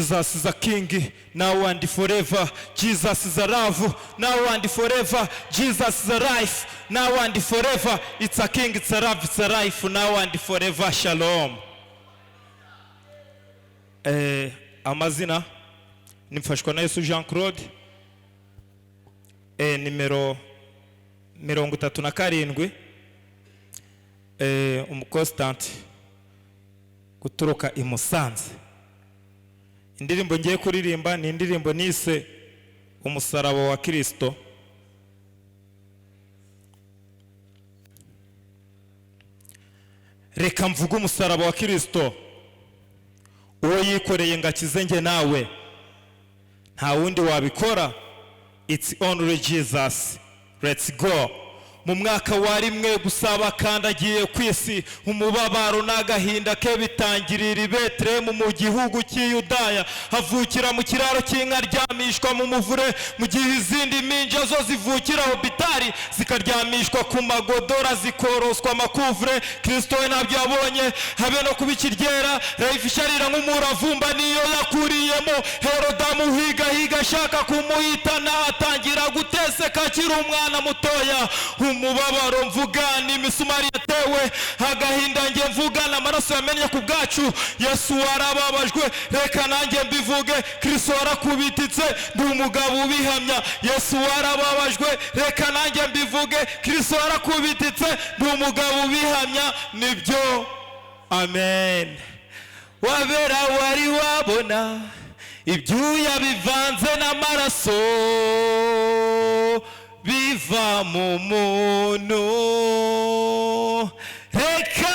Jesus is a king, now and forever. Jesus is a love, now and forever. Jesus is a life, now and forever. It's a king, it's a love, it's a life, now and forever. Shalom. Amazina nimfashwa na Yesu Jean Claude, nimero 37, umukonstant guturuka i Musanze. Indirimbo ngiye kuririmba ni indirimbo nise umusaraba wa Kristo. Reka mvuge umusaraba wa Kristo, uwo yikoreye ngakize nge nawe, nta wundi wabikora. It's only Jesus. Let's go. Mu mwaka wa rimwe gusaba kandagiye kwisi, umubabaro n'agahinda ke bitangirira i Betlehemu mu gihugu cy'Yudaya. Havukira mu kiraro cy'inka, ryamishwa mu muvure, mu gihe izindi minja zo zivukira hopitari zikaryamishwa ku magodora zikoroswa amakuvure. Kristo we ntabyo yabonye habe no kubikiryera, rayifisharira nk'umuravumba niyo yakuriyemo. Herodamu higa ashaka kumuhitana, atangira guteseka akiri umwana mutoya. Umubabaro mvuga ni imisumari yatewe, agahinda nge mvuga n'amaraso yamennye ku bwacu. Yesu warababajwe, reka nanjye mbivuge. Kristo warakubititse, ndi umugabo ubihamya. Yesu warababajwe, reka nanjye mbivuge. Kristo warakubititse, ndi umugabo ubihamya. Nibyo, amen. Wabera wari wabona ibyuya bivanze n'amaraso biva mu muntu. Reka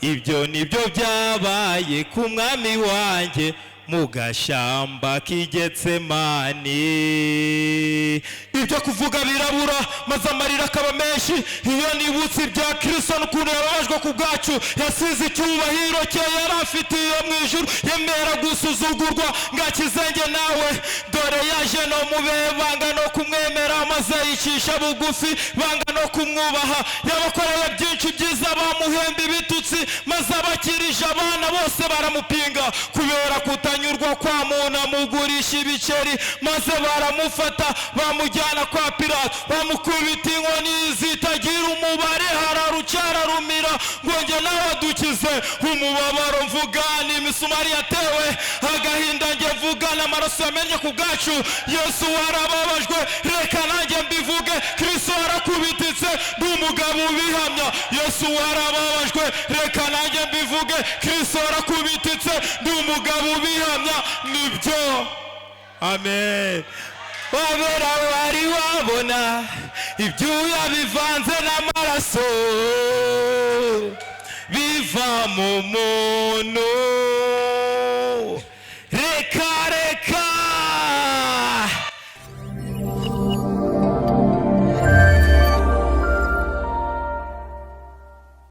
ibyo nibyo byabaye ku mwami wanjye mu gashamba k'Igetsemani. Ibyo kuvuga birabura maze amarira akaba menshi iyo nibutse ibya Kristo n'ukuntu yababajwe ku bwacu. Yasize icyubahiro cye yari afitiye mu ijuru, yemera gusuzugurwa ngakize nge nawe. Dore yaje no mube banga no kumwemera, maze yicisha bugufi banga no kumwubaha. Yabakoreye byinshi byiza, bamuhemba ibitutsi, maze abakirije abana bose baramupinga. Kubera kutanyurwa kwa muntu amugurisha ibiceri, maze baramufata bamujyana kwa Pilato, bamukubita inkoni zitagira umubare, hararucyara rumira ngo nge nawe adukize. Umubabaro mvuga ni imisumari yatewe, agahinda nge mvuga n'amaraso yamennye ku bwacu. Yesu warababajwe, reka nanjye mbivuge. Kristo warakubititse, ndi umugabo ubihamya. Yesu warababajwe, reka nanjye mbivuge. Kristo warakubititse, ndi umugabo ubihamya. Nibyo, amen. Wabera wari wabona ibyuya bivanze n'amaraso biva mu muntu.